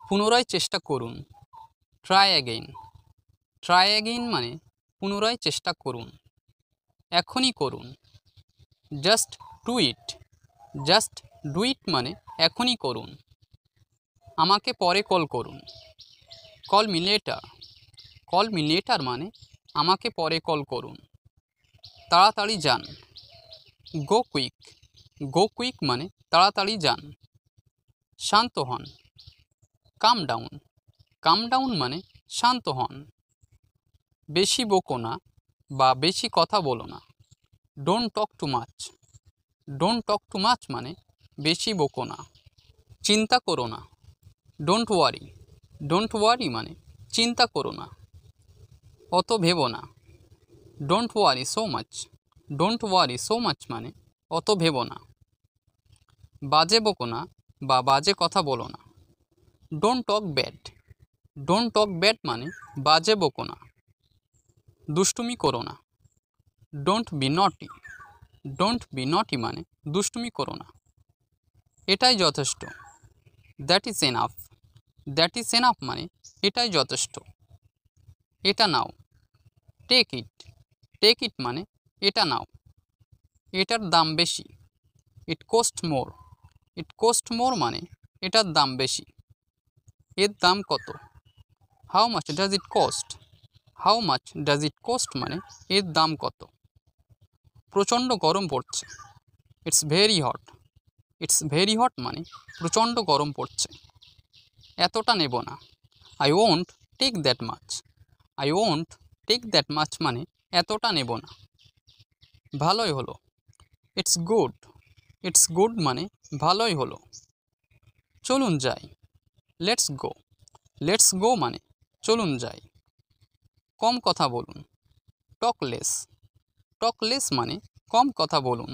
পুনরায় চেষ্টা করুন। Try again. ট্রাই অ্যাগেইন মানে পুনরায় চেষ্টা করুন, এখনই করুন। Just do it. Just do it মানে এখনই করুন। আমাকে পরে কল করুন। Call me letter. Call me letter মানে আমাকে পরে কল করুন। তাড়াতাড়ি যান। গো কুইক। গো কুইক মানে তাড়াতাড়ি যান। শান্ত হন। কাম ডাউন। কাম ডাউন মানে শান্ত হন। বেশি বকো না বা বেশি কথা বলো না। Don't talk too much. Don't talk too much মানে বেশি বকো না। চিন্তা করো না। Don't worry. ডোন্ট ওয়ারি মানে চিন্তা করো না। অত ভেবো না। Don't worry so much. Don't worry so much মানে অত ভেবো না। বাজে বকো না বা বাজে কথা বলো না। Don't talk bad. Don't talk bad মানে বাজে বকো না। দুষ্টুমি করো না। ডোন্ট বি নটি। ডোন্ট বি নটি মানে দুষ্টুমি করো না। এটাই যথেষ্ট। That is enough. That is enough মানে এটাই যথেষ্ট। এটা নাও। Take it. টেক ইট মানে এটা নাও। এটার দাম বেশি। ইট কোস্ট মোর। ইট কোস্ট মোর মানে এটার দাম বেশি। এর দাম কত? How much does it cost. How much does it cost মানে এর দাম কত। প্রচণ্ড গরম পড়ছে। It's very hot. It's very hot মানে প্রচণ্ড গরম পড়ছে। এতটা নেব না। I won't take that much. I won't take that much মানে এতটা নেব না। ভালোই হলো। It's good. ইটস গুড মানে ভালোই হলো। চলুন যাই। Let's go. লেটস গো মানে চলুন যাই। কম কথা বলুন। টক লেস। টক লেস মানে কম কথা বলুন।